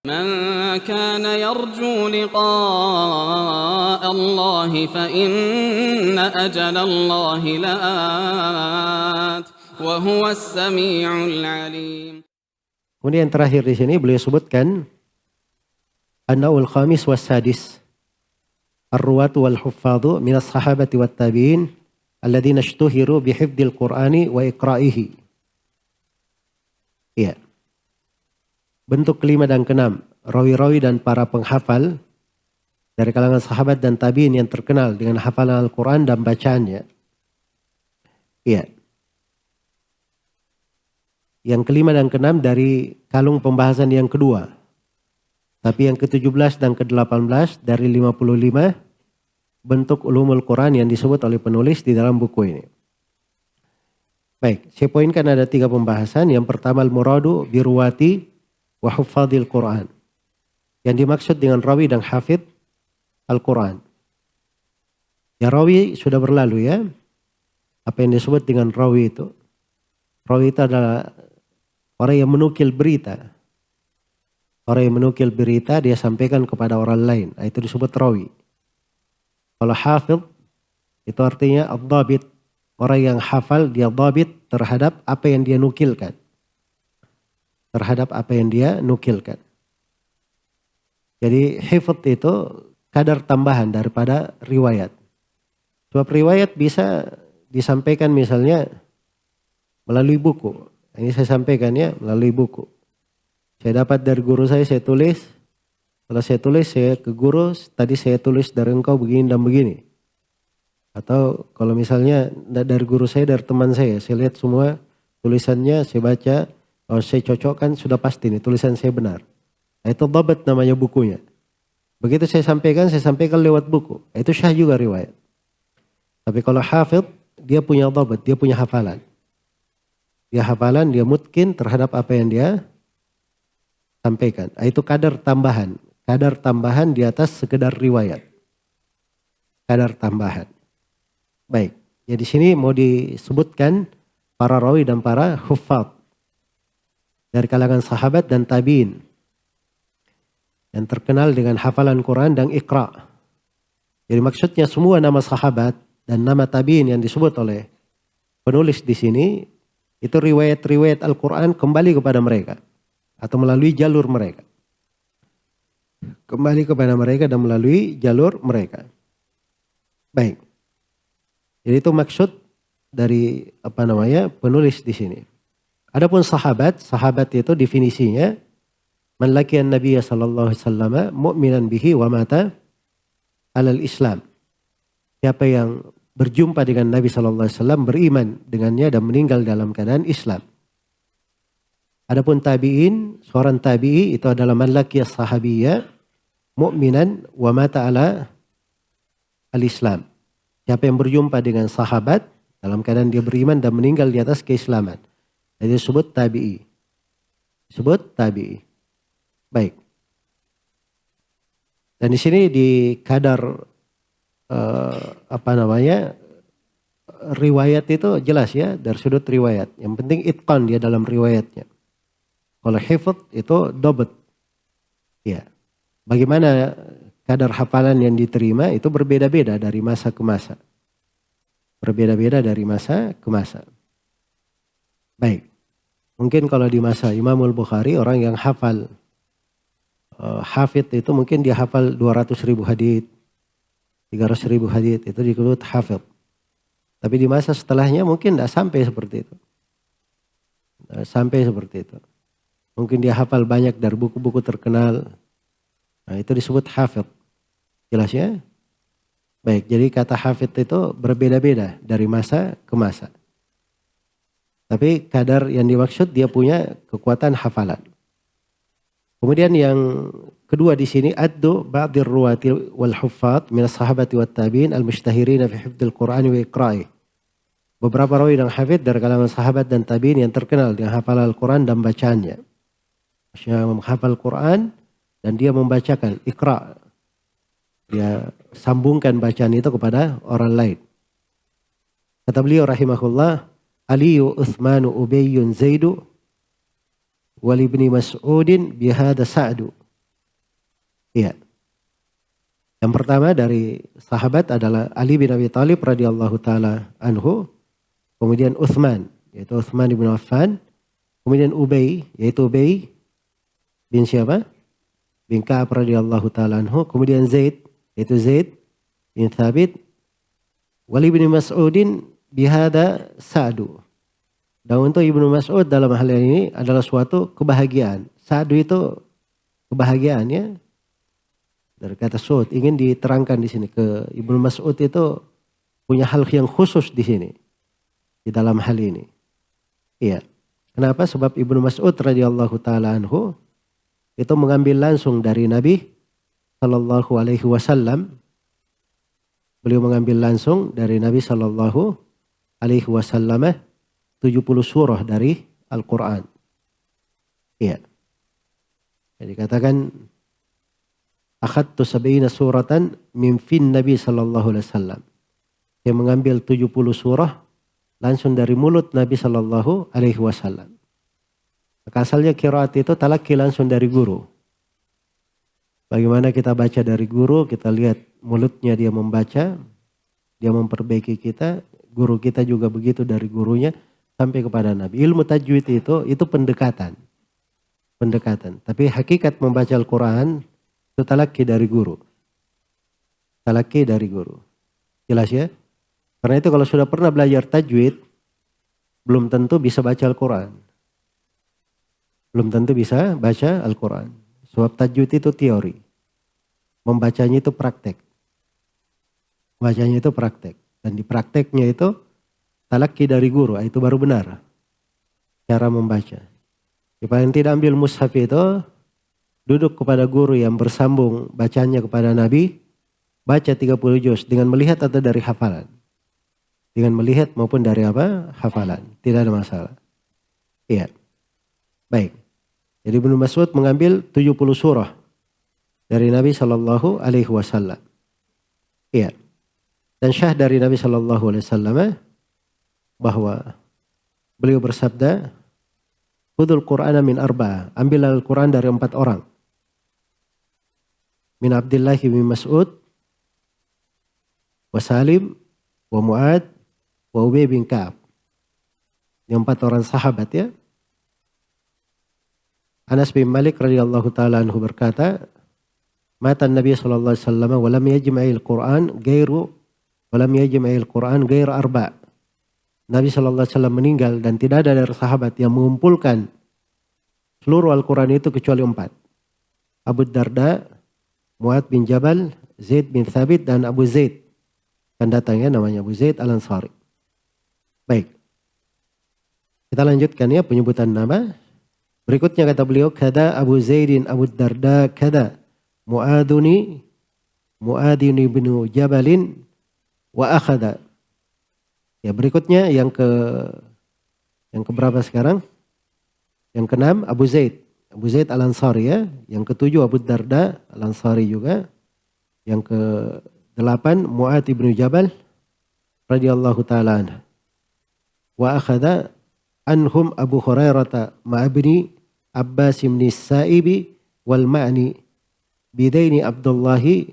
من كان يرجو لقاء الله فإن أجل الله لآت وهو السميع العليم. Kemudian yang terakhir di sini beliau sebutkan an-naw'ul khamis was sadis ar-ruwatu wal huffadhu min as-sahabati wat tabi'in alladziina ishtuhiru bi hifdzil qur'ani wa iqra'ihi. Iya. Bentuk kelima dan keenam, rawi-rawi dan para penghafal dari kalangan sahabat dan tabi'in yang terkenal dengan hafalan Al-Quran dan bacaannya. Iya. Yang kelima dan keenam dari kalung pembahasan yang kedua. Tapi yang ke-17 dan ke-18 dari 55 bentuk ulumul Quran yang disebut oleh penulis di dalam buku ini. Baik, saya poinkan ada 3 pembahasan. Yang pertama al-muradu biruwati wa huffadhil Quran. Yang dimaksud dengan rawi dan hafidh Al-Quran. Ya, rawi sudah berlalu ya. Apa yang disebut dengan rawi itu? Rawi itu adalah orang yang menukil berita. Orang yang menukil berita dia sampaikan kepada orang lain. Itu disebut rawi. Kalau hafidh itu artinya ad-dhabit. Orang yang hafal dia dhabit terhadap apa yang dia nukilkan. Terhadap apa yang dia nukilkan. Jadi hifdz itu kadar tambahan daripada riwayat. Sebab riwayat bisa disampaikan misalnya melalui buku. Ini saya sampaikan ya melalui buku. Saya dapat dari guru saya tulis. Setelah saya tulis saya ke guru, tadi saya tulis dari engkau begini dan begini. Atau kalau misalnya dari guru saya, dari teman saya lihat semua tulisannya, saya baca. Kalau saya cocokkan sudah pasti nih tulisan saya benar. Itu dhabat namanya bukunya. Begitu saya sampaikan lewat buku. Itu syah juga riwayat. Tapi kalau hafidh dia punya dhabat, dia punya hafalan. Dia hafalan, dia mutkin terhadap apa yang dia sampaikan. Itu kadar tambahan. Kadar tambahan di atas sekedar riwayat. Kadar tambahan. Baik. Jadi di sini mau disebutkan para rawi dan para huffadh dari kalangan sahabat dan tabi'in yang terkenal dengan hafalan Quran dan Iqra. Jadi maksudnya semua nama sahabat dan nama tabi'in yang disebut oleh penulis di sini itu riwayat-riwayat Al-Quran kembali kepada mereka atau melalui jalur mereka. Kembali kepada mereka dan melalui jalur mereka. Baik. Jadi itu maksud dari penulis di sini. Adapun sahabat itu definisinya man laqiyan Nabiy sallallahu alaihi wasallam mu'minan bihi wa mata alal Islam. Siapa yang berjumpa dengan Nabi sallallahu alaihi wasallam, beriman dengannya dan meninggal dalam keadaan Islam. Adapun tabi'in, seorang tabi'i itu adalah man laqiya sahabiyya mu'minan wa mata ala al-Islam. Siapa yang berjumpa dengan sahabat dalam keadaan dia beriman dan meninggal di atas keislaman. Jadi disebut tabi'i. Disebut tabi'i. Baik. Dan di sini di kadar riwayat itu jelas ya dari sudut riwayat. Yang penting itqan dia dalam riwayatnya. Kalau hifdz itu dhabt. Ya. Bagaimana kadar hafalan yang diterima itu berbeda-beda dari masa ke masa. Berbeda-beda dari masa ke masa. Baik. Mungkin kalau di masa Imamul Bukhari orang yang hafal hafidh itu mungkin dia hafal 200.000 hadits, 300.000 hadits itu disebut hafidh. Tapi di masa setelahnya mungkin tidak sampai seperti itu. Sampai seperti itu. Mungkin dia hafal banyak dari buku-buku terkenal. Nah, itu disebut hafidh. Jelas ya? Baik, jadi kata hafidh itu berbeda-beda dari masa ke masa. Tapi kadar yang dimaksud dia punya kekuatan hafalan. Kemudian yang kedua di sini addu ba'dir ruwati wal huffaz min as-sahabati wat tabi'in al-mushtahirin fi hifdzil Qur'ani wa iqra'i. Beberapa rawi dan hafidz dari kalangan sahabat dan tabi'in yang terkenal dengan hafalan Al-Quran dan bacaannya. Maksudnya menghafal Quran dan dia membacakan iqra'. Dia sambungkan bacaan itu kepada orang lain. Kata beliau rahimahullah, Aliyu Uthmanu Ubayyun Zaidu wal ibni Mas'udin bihada Sa'du. Iya. Yang pertama dari sahabat adalah Ali bin Abi Thalib radhiyallahu taala anhu, kemudian Utsman yaitu Utsman bin Affan, kemudian Ubay yaitu Ubay bin siapa? Bin Ka'ab radhiyallahu taala anhu, kemudian Zaid yaitu Zaid bin Thabit, Wali bin Mas'udin bihada Sa'du. Dan untuk Ibnu Mas'ud dalam hal ini adalah suatu kebahagiaan. Sa'du itu kebahagiaannya dari kata su'ud, ingin diterangkan di sini ke Ibnu Mas'ud itu punya hal yang khusus di sini di dalam hal ini. Iya. Kenapa? Sebab Ibnu Mas'ud radhiyallahu taala anhu itu mengambil langsung dari Nabi sallallahu alaihi wasallam. Beliau mengambil langsung dari Nabi sallallahu alaihi wasallam 70 surah dari Al-Qur'an. Iya. Jadi katakan akhadtu sab'ina suratan min fin Nabi sallallahu alaihi wasallam. Dia mengambil 70 surah langsung dari mulut Nabi sallallahu alaihi wasallam. Maka asalnya qiraat itu talaki langsung dari guru. Bagaimana kita baca dari guru, kita lihat mulutnya dia membaca, dia memperbaiki kita, guru kita juga begitu dari gurunya sampai kepada Nabi. Ilmu tajwid itu pendekatan. Pendekatan. Tapi hakikat membaca Al-Quran itu talaki dari guru. Talaki dari guru. Jelas ya? Karena itu kalau sudah pernah belajar tajwid, belum tentu bisa baca Al-Quran. Belum tentu bisa baca Al-Quran. Sebab tajwid itu teori. Membacanya itu praktek. Bacanya itu praktek. Dan di prakteknya itu talaki dari guru. Itu baru benar. Cara membaca. Paling tidak ambil mushaf itu, duduk kepada guru yang bersambung bacanya kepada Nabi, baca 30 juz dengan melihat atau dari hafalan. Dengan melihat maupun dari apa? Hafalan. Tidak ada masalah. Iya. Baik. Jadi Ibnu Mas'ud mengambil 70 surah dari Nabi sallallahu alaihi wasallam. Iya. Dan syah dari Nabi sallallahu alaihi wasallam bahwa beliau bersabda, "Khudul Qur'ana min arba'ah." Ambil Al-Quran dari 4 orang. Min Abdullah bin Mas'ud, wa Salim, wa Mu'ad, wa Ubay bin Ka'ab. Yang 4 orang sahabat ya. Anas bin Malik radhiyallahu taala anhu berkata, "Mata Nabi sallallahu alaihi wasallam wa lam yajma'il Qur'an ghairu arba'." Nabi sallallahu alaihi wasallam meninggal dan tidak ada dari sahabat yang mengumpulkan seluruh Al-Quran itu kecuali 4. Abu Darda, Mu'ad bin Jabal, Zaid bin Thabit, dan Abu Zaid. Kan datangnya namanya Abu Zaid Al-Ansari. Baik. Kita lanjutkan ya penyebutan nama. Berikutnya kata beliau, kada Abu Zaidin Abu Darda kada Mu'aduni bin Jabalin wa akhada. Ya berikutnya yang keberapa sekarang? Yang ke-6 Abu Zaid Al-Ansari ya. Yang ke-7 Abu Darda Al-Ansari juga. Yang ke-8 Mu'ad bin Jabal radhiyallahu taala anhu. Wa akhada anhum Abu Hurairah ma'abni Abbas bin Sa'ibi wal ma'ni bidaini Abdullahi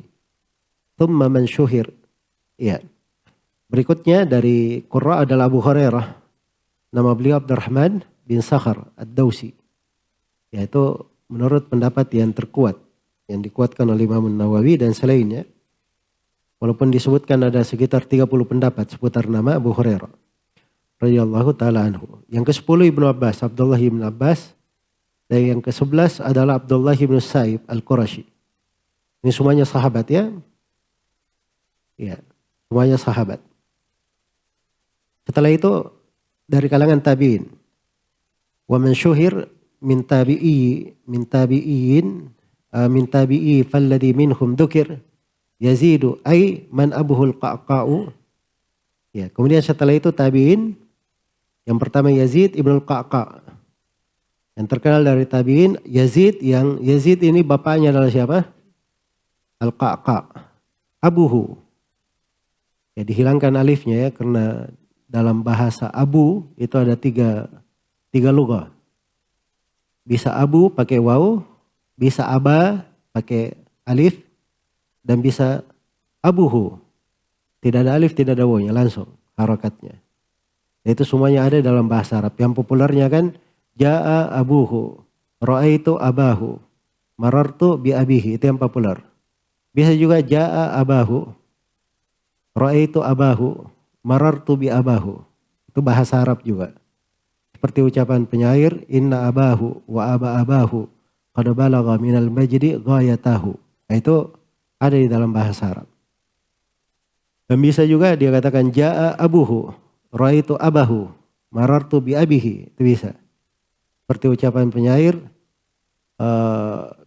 thumma man syuhir. Ya. Berikutnya dari Qurra adalah Abu Hurairah. Nama beliau Abdurrahman bin Sakhar Ad-Dawsi. Yaitu menurut pendapat yang terkuat. Yang dikuatkan oleh Imam Nawawi dan selainnya. Walaupun disebutkan ada sekitar 30 pendapat seputar nama Abu Hurairah radhiyallahu taala anhu. Yang ke-10 Ibnu Abbas, Abdullah bin Abbas. Dan yang ke-11 adalah Abdullah bin Sa'ib Al-Qurashi. Ini semuanya sahabat ya. Ya, semuanya sahabat. Setelah itu dari kalangan tabi'in. Wa man syuhir min tabi'i falladhi minhum dzukir yazidu ay man abuhul qa'qa'u. Ya, kemudian setelah itu tabi'in. Yang pertama Yazid ibnul Qa'qa'. Yang terkenal dari tabi'in Yazid, yang Yazid ini bapaknya adalah siapa? Al-Qa'qa'. Abuhu. Ya dihilangkan alifnya ya karena dalam bahasa abu itu ada tiga lughah. Bisa abu pakai waw, bisa aba pakai alif, dan bisa abuhu. Tidak ada alif, tidak ada wawunya, langsung harokatnya. Itu semuanya ada dalam bahasa Arab. Yang populernya kan ja'a abuhu, ra'aitu abahu, marartu bi abihi, itu yang populer. Bisa juga ja'a abahu, ra'aitu abahu, marartu bi abahu. Itu bahasa Arab juga. Seperti ucapan penyair, inna abahu wa aba abahu qad balagha minal majdi ghayatahu. Nah, itu ada di dalam bahasa Arab. Dan bisa juga dia katakan ja'a abuhu, ra'aitu abahu, marartu bi abihi. Itu bisa. Seperti ucapan penyair,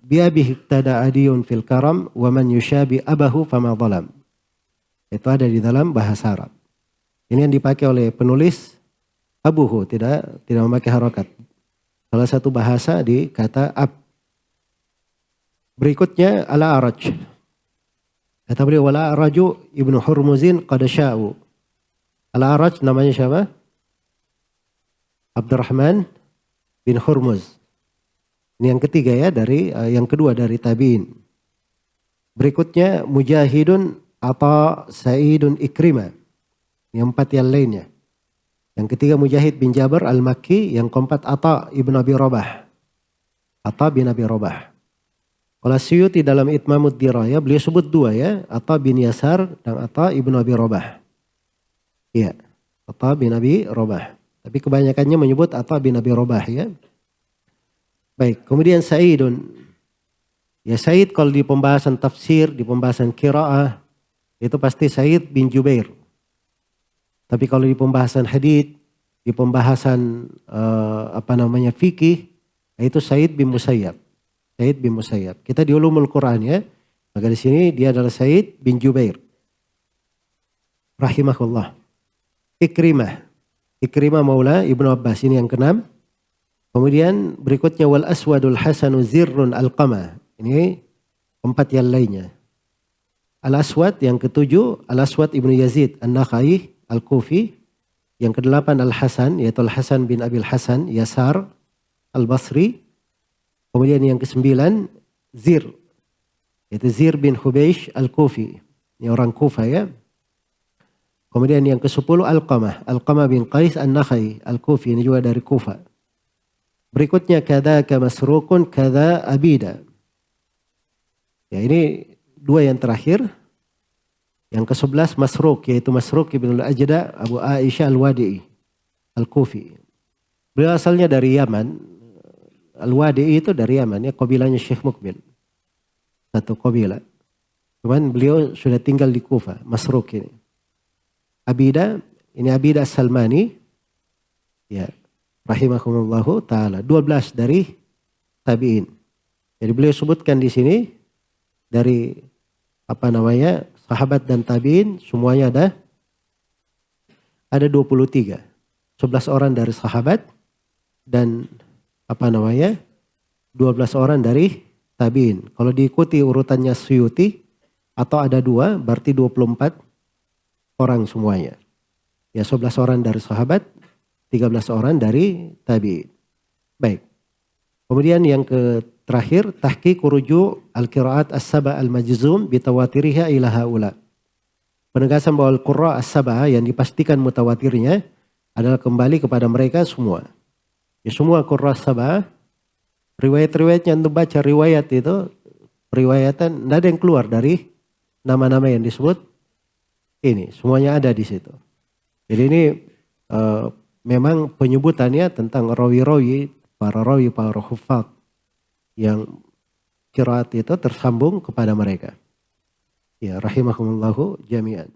bi abihi tada adiyun fil karam wa man yushabi abahu fama zalam. Itu ada di dalam bahasa Arab. Ini yang dipakai oleh penulis abuhu, tidak memakai harokat. Salah satu bahasa di kata ab. Berikutnya al-A'raj. Kata beliau wala araju ibnu Hurmuzin qad sya'u. Al-A'raj namanya siapa? Abdurrahman bin Hurmuz. Ini yang ketiga ya, dari yang kedua dari tabi'in. Berikutnya Mujahidun Atha Sa'idun Ikrimah. Yang empat yang lainnya. Yang ketiga Mujahid bin Jabir al-Makki. Yang keempat Atha ibn Abi Rabah. Atha bin Abi Rabah. Kalau Suyuti dalam Itmamud Dirayah beliau sebut dua ya. Atha bin Yasar dan Atha ibn Abi Rabah. Iya. Atha bin Abi Rabah. Tapi kebanyakannya menyebut Atha bin Abi Rabah ya. Baik. Kemudian Sa'idun. Ya Sa'id kalau di pembahasan tafsir, di pembahasan qiraah. Itu pasti Sa'id bin Jubair. Tapi kalau di pembahasan hadits, di pembahasan fikih, itu Sa'id bin Musayyab. Sa'id bin Musayyab. Kita di ulumul Quran ya. Maka di sini dia adalah Sa'id bin Jubair. Rahimahullah. Ikrimah. Ikrimah maula Ibnu Abbas. Ini yang keenam. Kemudian berikutnya wal aswadul hasanu zirrun alqamah. Ini empat yang lainnya. Al-Aswad yang ketujuh, Al-Aswad Ibnu Yazid An-Nakhai Al-Kufi. Yang kedelapan Al-Hasan, yaitu Al-Hasan bin Abil Hasan Yasar Al-Basri. Kemudian yang kesembilan Zir, yaitu Zir bin Hubeish Al-Kufi. Ini orang Kufa ya. Kemudian yang ke-10 Al-Qamah, Al-Qamah bin Qais An-Nakhai Al-Kufi, ini juga dari Kufa. Berikutnya kadzaka Masrukun kadza Abida. Ya ini dua yang terakhir. Yang ke-11 Masruk, yaitu Masruk ibn al-Ajda Abu Aisyah al-Wadi'i al-Kufi. Beliau asalnya dari Yaman. Al-Wadi'i itu dari Yaman ya, kabilahnya Syekh Mukbil. Satu kabilah. Cuman beliau sudah tinggal di Kufa, Masruk ini. Abida, ini Abida Salmani. Ya, rahimahumullahu taala. 12 dari tabi'in. Jadi beliau sebutkan di sini dari sahabat dan tabi'in semuanya ada 23. 11 orang dari sahabat dan 12 orang dari tabi'in. Kalau diikuti urutannya Suyuti atau ada 2 berarti 24 orang semuanya. Ya 11 orang dari sahabat, 13 orang dari tabi'in. Baik. Kemudian yang terakhir tahqiq ruju' al-qiraat as-saba' al-majzum bitawatiriha ila haula. Penegasan bahwa al-qurra as-saba' yang dipastikan mutawatirnya adalah kembali kepada mereka semua. Ya semua qurra as-saba' riwayat-riwayatnya untuk baca riwayat itu periwayatan tidak ada yang keluar dari nama-nama yang disebut ini, semuanya ada di situ. Jadi ini memang penyebutannya tentang rawi-rawi, para huffaz yang qiraat itu tersambung kepada mereka. Ya rahimahumullahu jami'an.